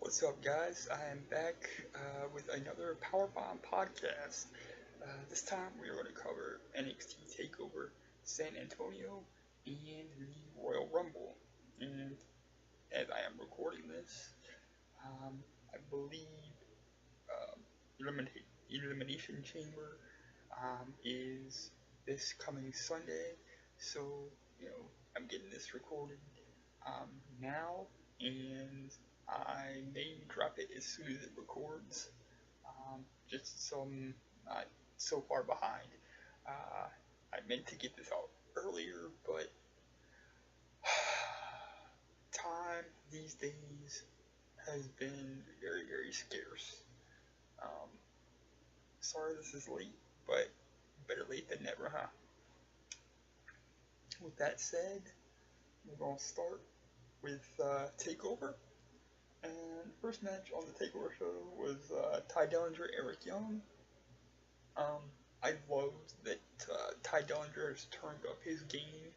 What's up, guys? I am back with another Powerbomb Podcast. This time we are going to cover NXT TakeOver San Antonio and the Royal Rumble. And as I am recording this, I believe um, Elimination Chamber is this coming Sunday. So, you know, I'm getting this recorded now, and I may drop it as soon as it records. Just so I'm not so far behind. Uh, I meant to get this out earlier, but time these days has been very, very scarce. Um, Sorry this is late, but better late than never, huh? With that said, we're going to start with TakeOver. And the first match on the TakeOver show was Ty Dillinger, Eric Young. I loved that Ty Dillinger has turned up his game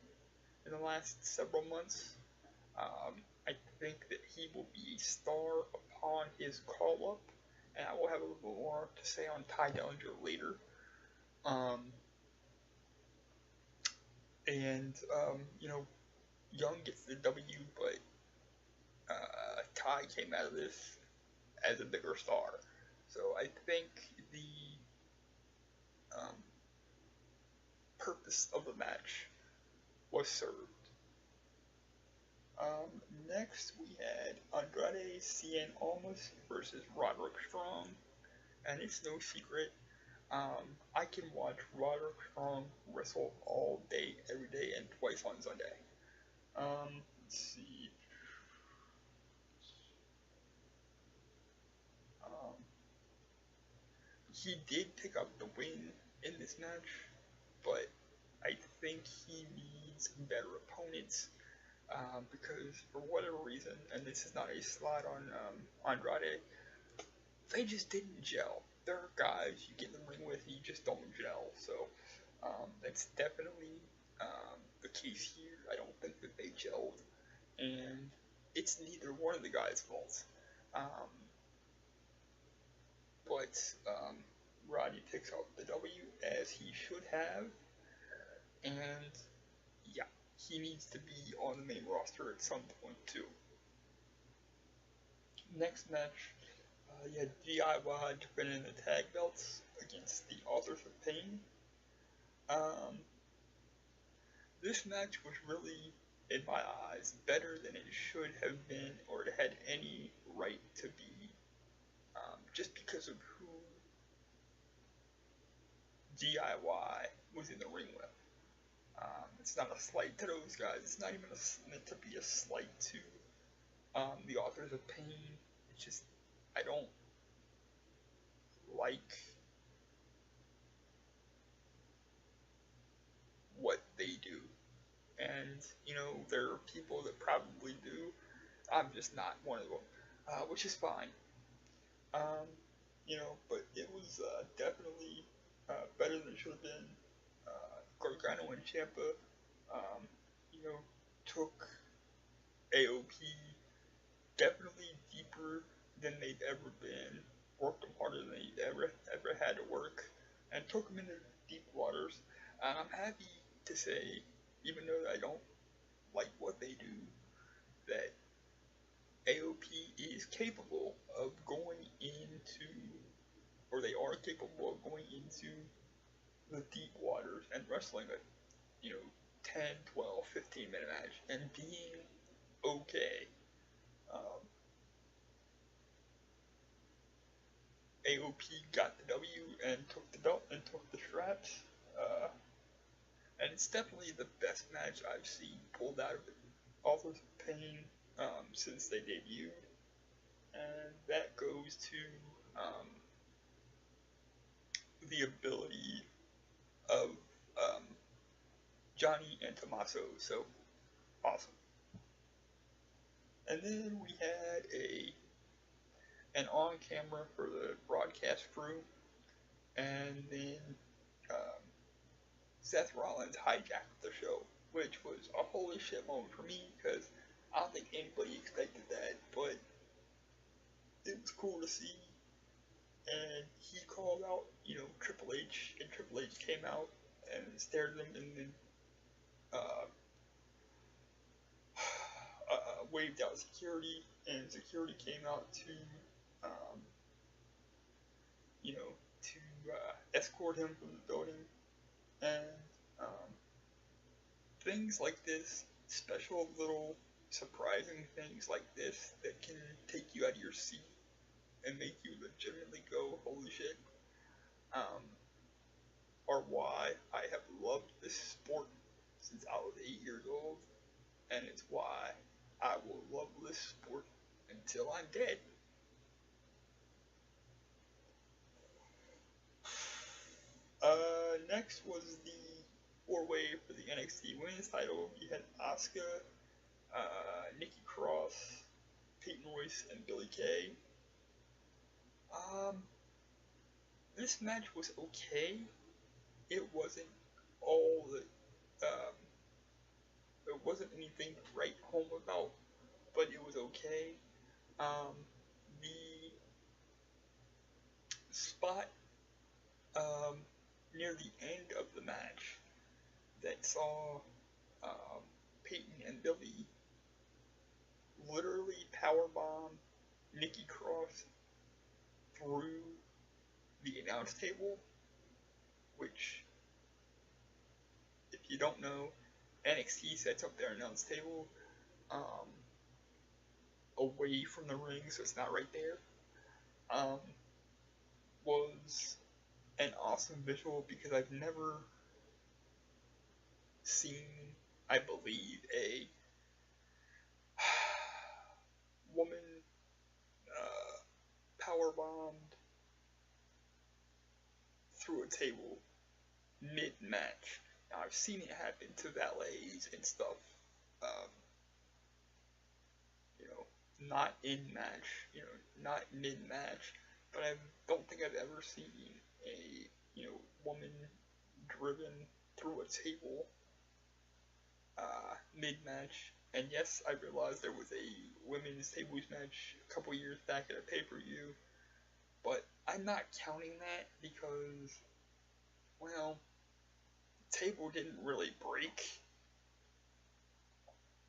in the last several months. I think that he will be a star upon his call up, and I will have a little bit more to say on Ty Dillinger later. You know, Young gets the W, but Ty came out of this as a bigger star. So I think the purpose of the match was served. Next, we had Andrade Cien Almas versus Roderick Strong, and it's no secret. I can watch Roderick Strong wrestle all day, every day, and twice on Sunday. Let's see. Um, he did pick up the win in this match, but I think he needs better opponents. Because for whatever reason, and this is not a slide on Andrade, they just didn't gel. There are guys you get in the ring with, you just don't gel. So that's definitely the case here. I don't think that they gelled, and it's neither one of the guys' fault. Um, but Roddy picks up the W as he should have, and yeah, he needs to be on the main roster at some point too. Next match, you had DIY defending the tag belts against the Authors of Pain. Um, this match was really, in my eyes, better than it should have been or it had any right to be, just because of who DIY was in the ring with. It's not a slight to those guys. It's not even meant to be a slight to the Authors of Pain. It's just, I don't like what they do. And, you know, there are people that probably do. I'm just not one of them, which is fine. But it was definitely better than it should have been. Gargano and Ciampa, took AOP definitely deeper than they've ever been, worked them harder than they ever had to work, and took them into deep waters. And I'm happy to say, even though I don't like what they do, that AOP is capable of going into, or they are capable of going into the deep waters and wrestling a, 10, 12, 15-minute match and being okay. AOP got the W and took the belt and took the straps. And it's definitely the best match I've seen pulled out of Authors of Pain since they debuted. And that goes to the ability of Johnny and Tommaso. So awesome. And then we had an on camera for the broadcast crew, and then Seth Rollins hijacked the show, which was a holy shit moment for me because I don't think anybody expected that. But to see, and he called out, Triple H, and Triple H came out and stared at him, and then uh, waved out security, and security came out to, um, escort him from the building, and um, things like this, special little surprising things like this that can take you out of your seat and make you legitimately go, holy shit, um, are why I have loved this sport since I was 8 years old, and it's why I will love this sport until I'm dead. Next was the four-way for the NXT Women's title. We had Asuka, Nikki Cross, Peyton Royce, and Billie Kay. This match was okay. It wasn't all that, it wasn't anything to write home about, but it was okay. The spot, near the end of the match that saw, Peyton and Billie literally powerbomb Nikki Cross through the announce table, which, if you don't know, NXT sets up their announce table away from the ring, so it's not right there, was an awesome visual, because I've never seen, I believe, a woman powerbombed through a table mid-match. Now, I've seen it happen to valets and stuff, not in-match, not mid-match, but I don't think I've ever seen a, woman driven through a table mid-match. And yes, I realized there was a women's tables match a couple years back at a pay-per-view, but I'm not counting that because, well, the table didn't really break.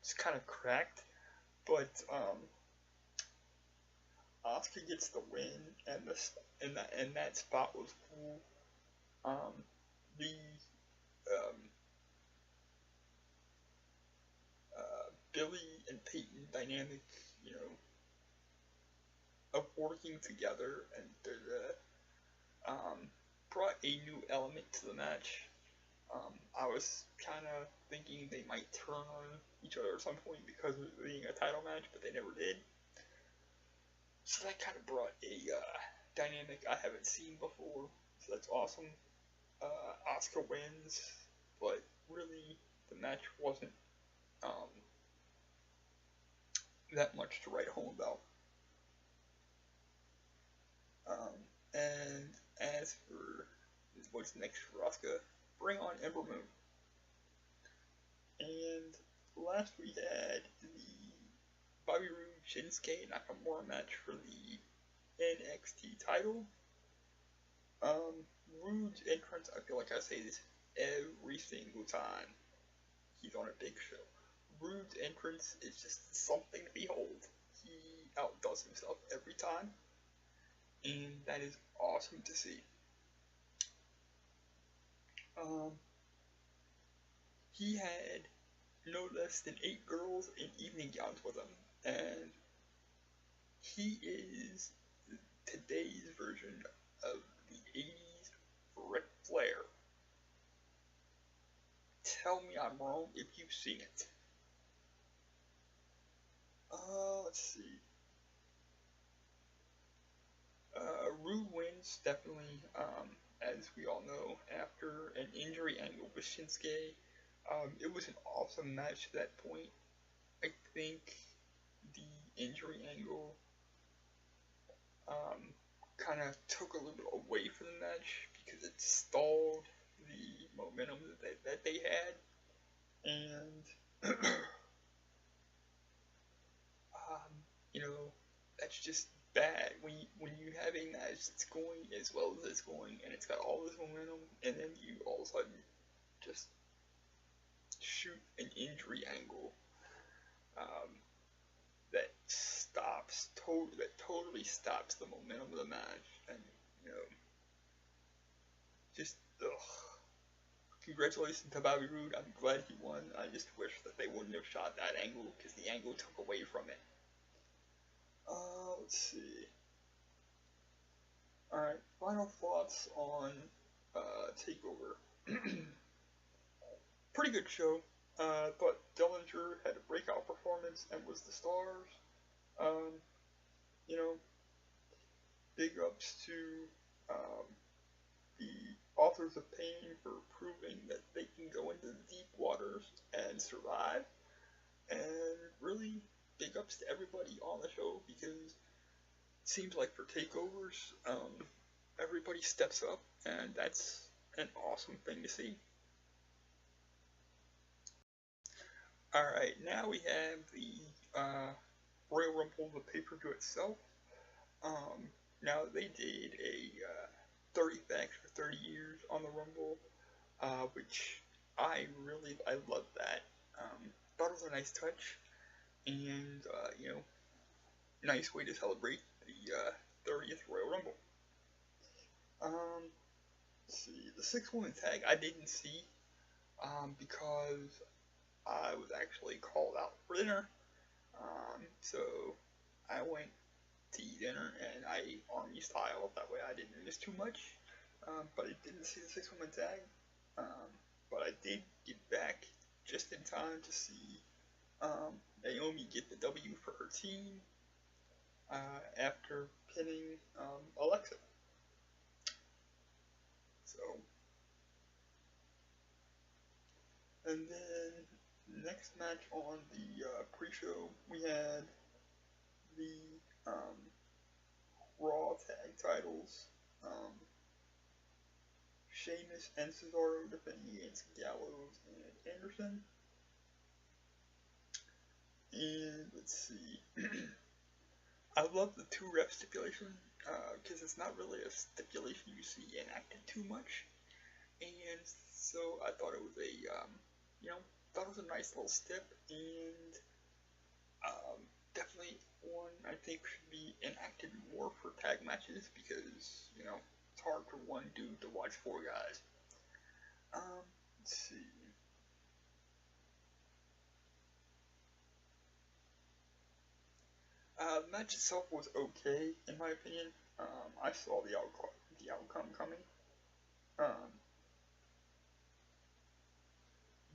It's kind of cracked, but Asuka gets the win, and that spot was cool. The Billie and Peyton dynamic, of working together, and brought a new element to the match. I was kind of thinking they might turn on each other at some point because of it being a title match, but they never did. So that kind of brought a dynamic I haven't seen before. So that's awesome. Asuka wins, but really the match wasn't that much to write home about. And as for what's next for Asuka, bring on Ember Moon. And last we had the Bobby Roode Shinsuke Nakamura match for the NXT title. Roode's entrance, I feel like I say this every single time he's on a big show. Roode's entrance is just something to behold. He outdoes himself every time, and that is awesome to see. He had no less than 8 girls in evening gowns with him, and he is today's version of the 80s Ric Flair. Tell me I'm wrong if you've seen it. Let's see. Rude wins, definitely, as we all know, after an injury angle with Shinsuke. It was an awesome match at that point. I think the injury angle kind of took a little bit away from the match because it stalled the momentum that they had. And, that's just bad when you have a match that's going as well as it's going, and it's got all this momentum, and then you all of a sudden just shoot an injury angle um, that totally stops the momentum of the match, and you know, just ugh. Congratulations to Bobby Roode. I'm glad he won. I just wish that they wouldn't have shot that angle because the angle took away from it. Let's see. Alright, final thoughts on TakeOver. Pretty good show. Thought Dillinger had a breakout performance and was the stars. You know, big ups to the authors of pain for proving that they can go into the deep waters and survive. And really, big ups to everybody on the show because it seems like for takeovers, everybody steps up, and that's an awesome thing to see. Alright, now we have the Royal Rumble, the pay-per-view itself. Now they did a 30 facts for 30 years on the Rumble, which I love that. Thought it was a nice touch, and you know, nice way to celebrate the 30th Royal Rumble. Let's see, the 6-woman tag I didn't see, because I was actually called out for dinner, so I went to eat dinner, and I ate army style, that way I didn't miss too much, but I didn't see the 6-woman tag, but I did get back just in time to see Naomi get the W for her team, after pinning Alexa. So, and then next match on the pre-show, we had the Raw tag titles. Sheamus and Cesaro defending against Gallows and Anderson. And let's see. I love the 2-ref stipulation, because it's not really a stipulation you see enacted too much. And so I thought it was a nice little step, and definitely one I think should be enacted more for tag matches, because, you know, it's hard for one dude to watch 4 guys. Let's see. The match itself was okay, in my opinion. I saw the outcome coming.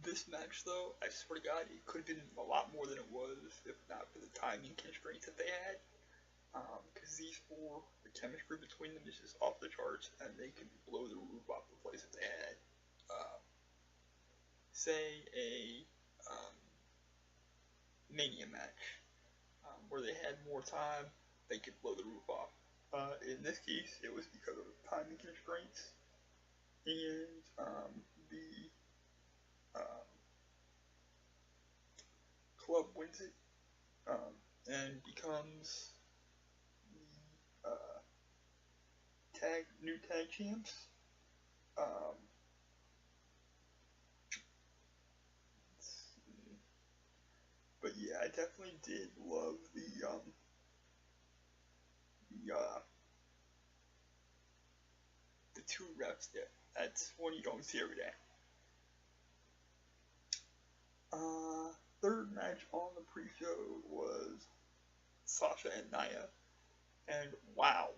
This match, though, I swear to God, it could have been a lot more than it was, if not for the timing constraints that they had. Because these 4, the chemistry between them is just off the charts, and they could blow the roof off the place if they had, say, a Mania match, where they had more time, they could blow the roof off. In this case, it was because of timing constraints, and the club wins it, and becomes the new tag champs. But yeah, I definitely did love the 2 reps there. That's one you don't see every day. Third match on the pre-show was Sasha and Nia, and wow,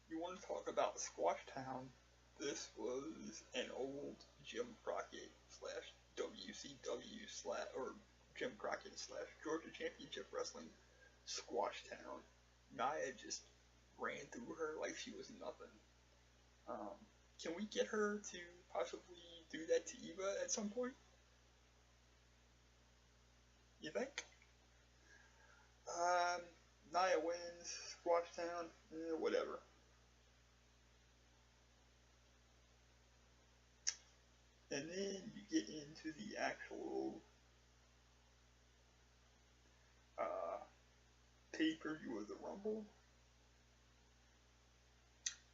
you want to talk about Squash Town? This was an old Jim Crockett / WCW or Jim Crockett / Georgia Championship Wrestling Squash Town. Nia just ran through her like she was nothing. Can we get her to possibly do that to Eva at some point? You think? Nia wins, Squash Town, whatever. And then you get into the actual pay-per-view of the Rumble.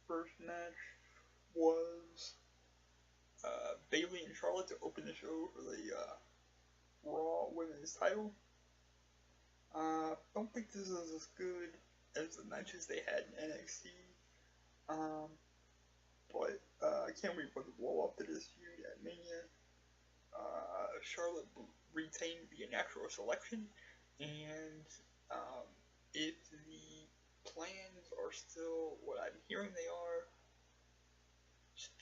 First match was Bayley and Charlotte to open the show for the Raw Women's title. Don't think this is as good as the matches they had in NXT. But I can't wait for the blow up to this feud at Mania. Charlotte retained the natural selection, and if the plans are still what I'm hearing they are,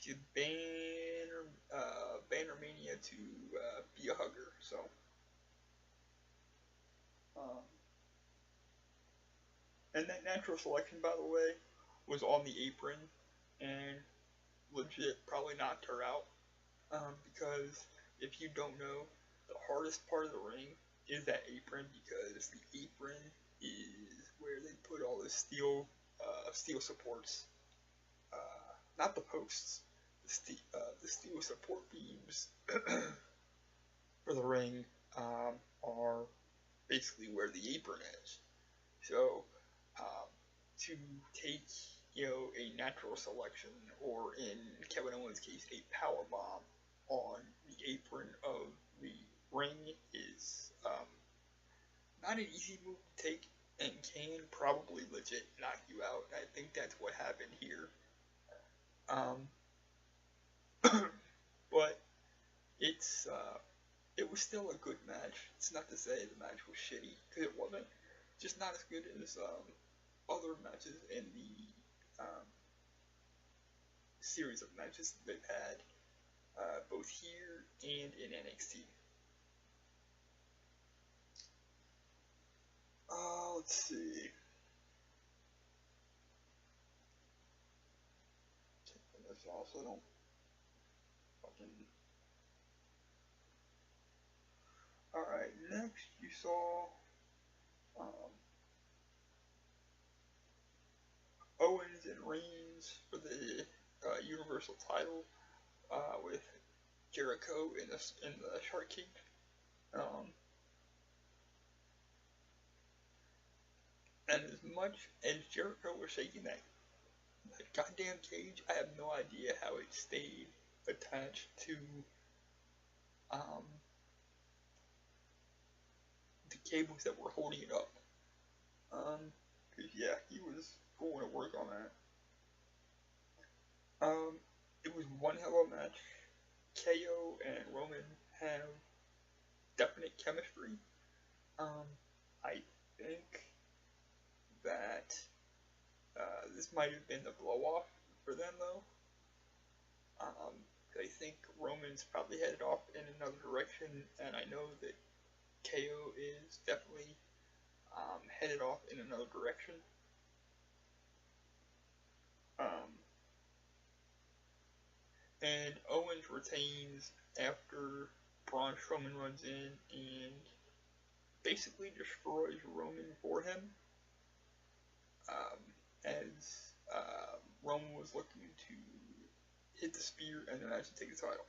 to Banner Mania to be a hugger. So, and that natural selection, by the way, was on the apron, and legit probably knocked her out. Because if you don't know, the hardest part of the ring is that apron, because the apron is where they put all the steel supports, not the posts, the steel support beams for the ring are basically where the apron is. So to take a natural selection, or in Kevin Owens' case, a powerbomb on the apron of the ring is not an easy move to take, and can probably legit knock you out. I think that's what happened here. But it was still a good match. It's not to say the match was shitty, because it wasn't. Just not as good as other matches in the series of matches they've had, both here and in NXT. Let's see. Checking this off so I don't fucking. Alright, next you saw Owens and Reigns for the Universal title with Jericho in the Shark Cage. And as much as Jericho was shaking that goddamn cage, I have no idea how it stayed attached to the cables that were holding it up. Cause yeah, he was going to work on that. It was one hell of a match. KO and Roman have definite chemistry. I think that this might have been the blow-off for them, though. I think Roman's probably headed off in another direction, and I know that KO is definitely headed off in another direction. And Owens retains after Braun Strowman runs in and basically destroys Roman for him, as Roman was looking to hit the spear and then actually take the title.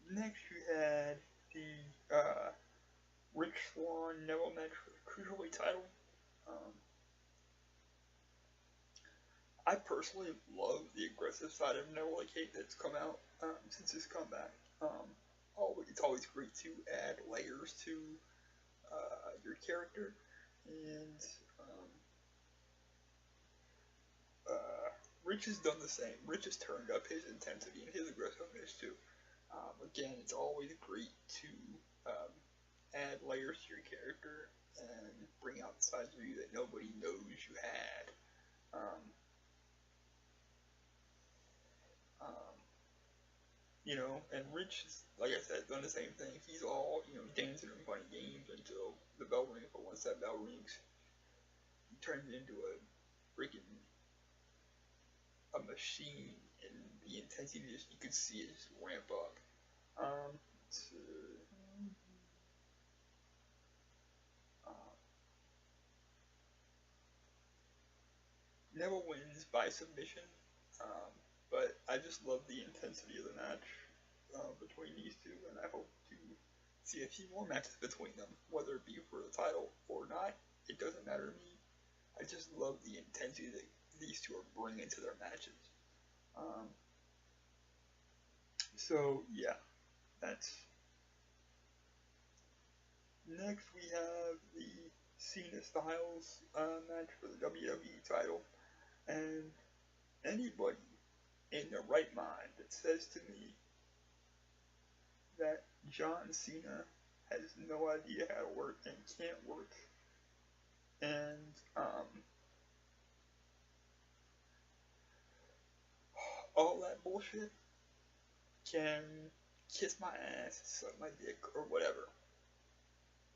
Next you had the Rich Swann Neville match for the Cruiserweight title. I personally love the aggressive side of Neville that's come out since his comeback. It's always great to add layers to your character, and Rich has done the same. Rich has turned up his intensity and his aggressiveness too. Again, it's always great to add layers to your character and bring out sides of you that nobody knows you had. And Rich is, like I said, done the same thing. He's all, dancing and funny games until the bell rings, but once that bell rings, he turns into a machine, and the intensity you could see it just ramp up. Neville wins by submission, um, but I just love the intensity of the match between these two, and I hope to see a few more matches between them, whether it be for the title or not. It doesn't matter to me. I just love the intensity that these two are bringing to their matches. So yeah, that's. Next we have the Cena Styles match for the WWE title, and anybody in their right mind that says to me that John Cena has no idea how to work and can't work, and all that bullshit, can kiss my ass, suck my dick, or whatever.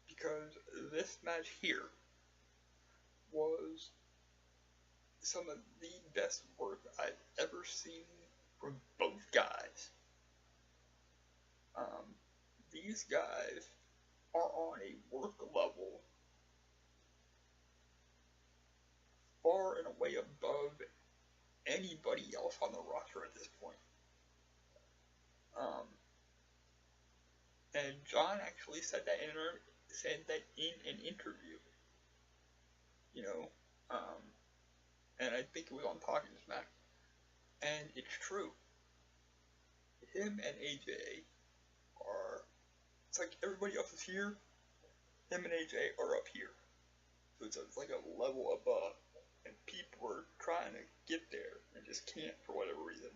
Because this match here was some of the best work I've ever seen from both guys. These guys are on a work level far and away above anybody else on the roster at this point. And John actually said that in an interview. You know, and I think it was on Talking Smack. And it's true. Him and AJ are, it's like everybody else is here, him and AJ are up here. So it's like a level above, and people are trying to get there and just can't for whatever reason.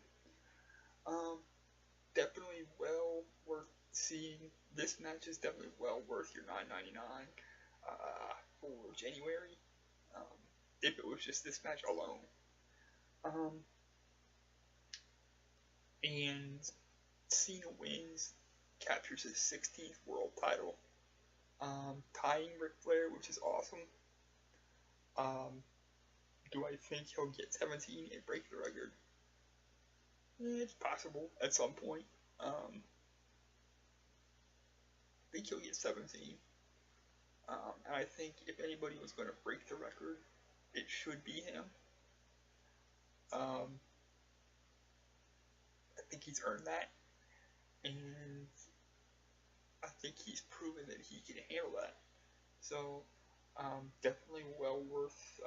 Definitely well worth seeing. This match is definitely well worth your $9.99 for January. If it was just this match alone. And Cena wins, captures his 16th world title, tying Ric Flair, which is awesome. Do I think he'll get 17 and break the record? It's possible at some point. I think he'll get 17. And I think if anybody was going to break the record, it should be him. I think he's earned that, and I think he's proven that he can handle that. So, definitely well worth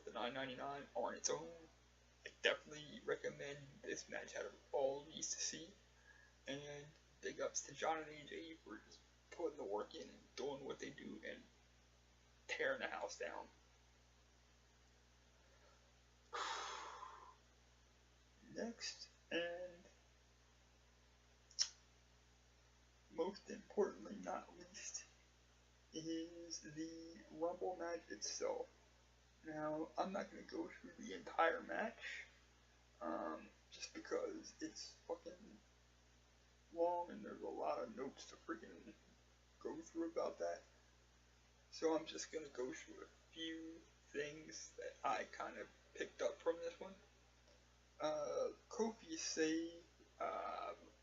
the $9.99 on its own. I definitely recommend this match out of all these to see, and big ups to John and AJ for just putting the work in and doing what they do and tearing the house down. Next, and most importantly not least, is the Rumble match itself. Now, I'm not going to go through the entire match, just because it's fucking long and there's a lot of notes to freaking go through about that. So I'm just going to go through a few things that I kind of picked up from this one. Kofi's save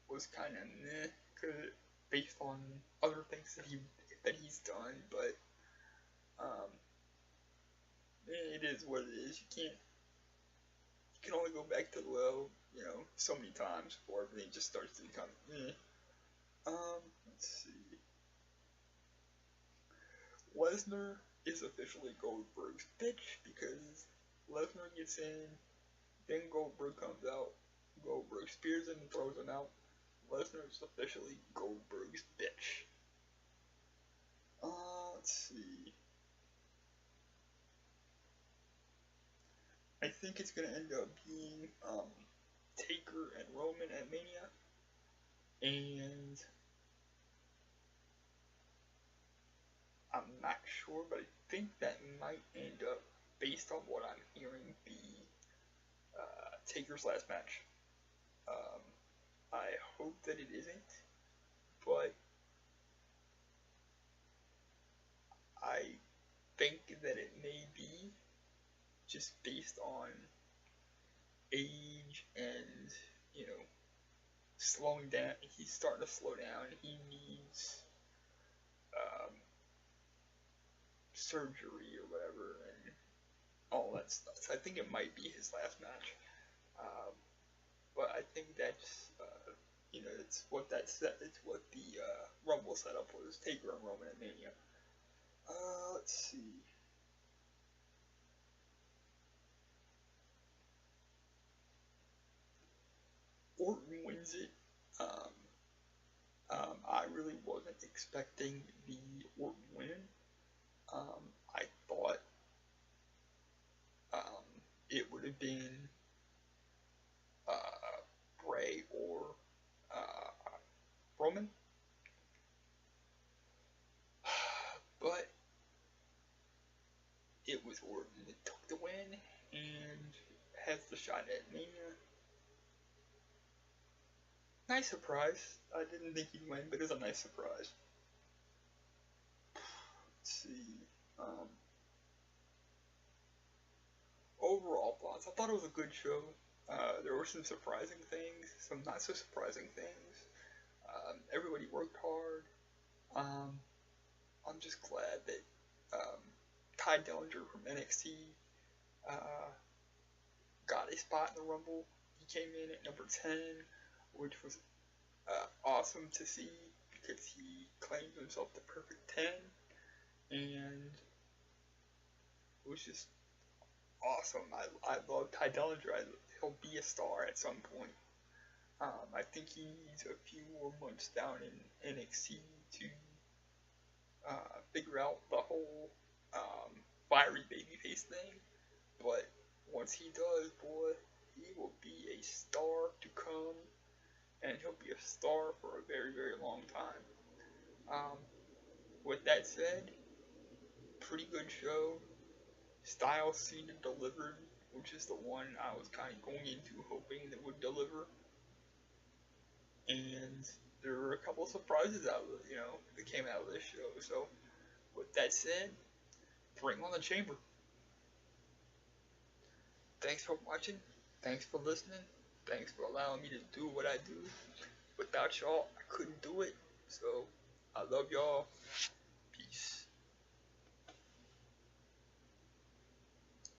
was kind of meh, based on other things that he's done, but it is what it is. You can only go back to the well, so many times before everything just starts to become meh. Let's see. Lesnar is officially Goldberg's bitch because Lesnar gets in. Then Goldberg comes out. Goldberg spears him and throws him out. Lesnar is officially Goldberg's bitch. Let's see. I think it's gonna end up being Taker and Roman at Mania, and I'm not sure, but I think that might end up, based on what I'm hearing, be Taker's last match. I hope that it isn't, but I think that it may be, just based on age and, slowing down. He's starting to slow down. He needs surgery or whatever, and all that stuff. So I think it might be his last match. Um, but I think that's it's what it's what the Rumble setup was. Taker and Roman at Mania. Let's see. Orton wins it. I really wasn't expecting the Orton win. I thought it would have been Bray or Roman, but it was Orton that took the win and has the shot at Mania. Nice surprise. I didn't think he'd win, but it was a nice surprise. Let's see. Overall thoughts. I thought it was a good show. There were some surprising things, some not so surprising things. Everybody worked hard. I'm just glad that Ty Dillinger from NXT got a spot in the Rumble. He came in at number 10, which was awesome to see because he claimed himself the perfect 10, and it was just awesome. I love Ty Dillinger. He'll be a star at some point. I think he needs a few more months down in NXT to figure out the whole fiery babyface thing. But once he does, boy, he will be a star to come, and he'll be a star for a very, very long time. With that said, pretty good show. Styles Cena delivered, which is the one I was kind of going into hoping that would deliver. And there were a couple of surprises that came out of this show. So, with that said, bring on the chamber. Thanks for watching. Thanks for listening. Thanks for allowing me to do what I do. Without y'all, I couldn't do it. So, I love y'all. Peace.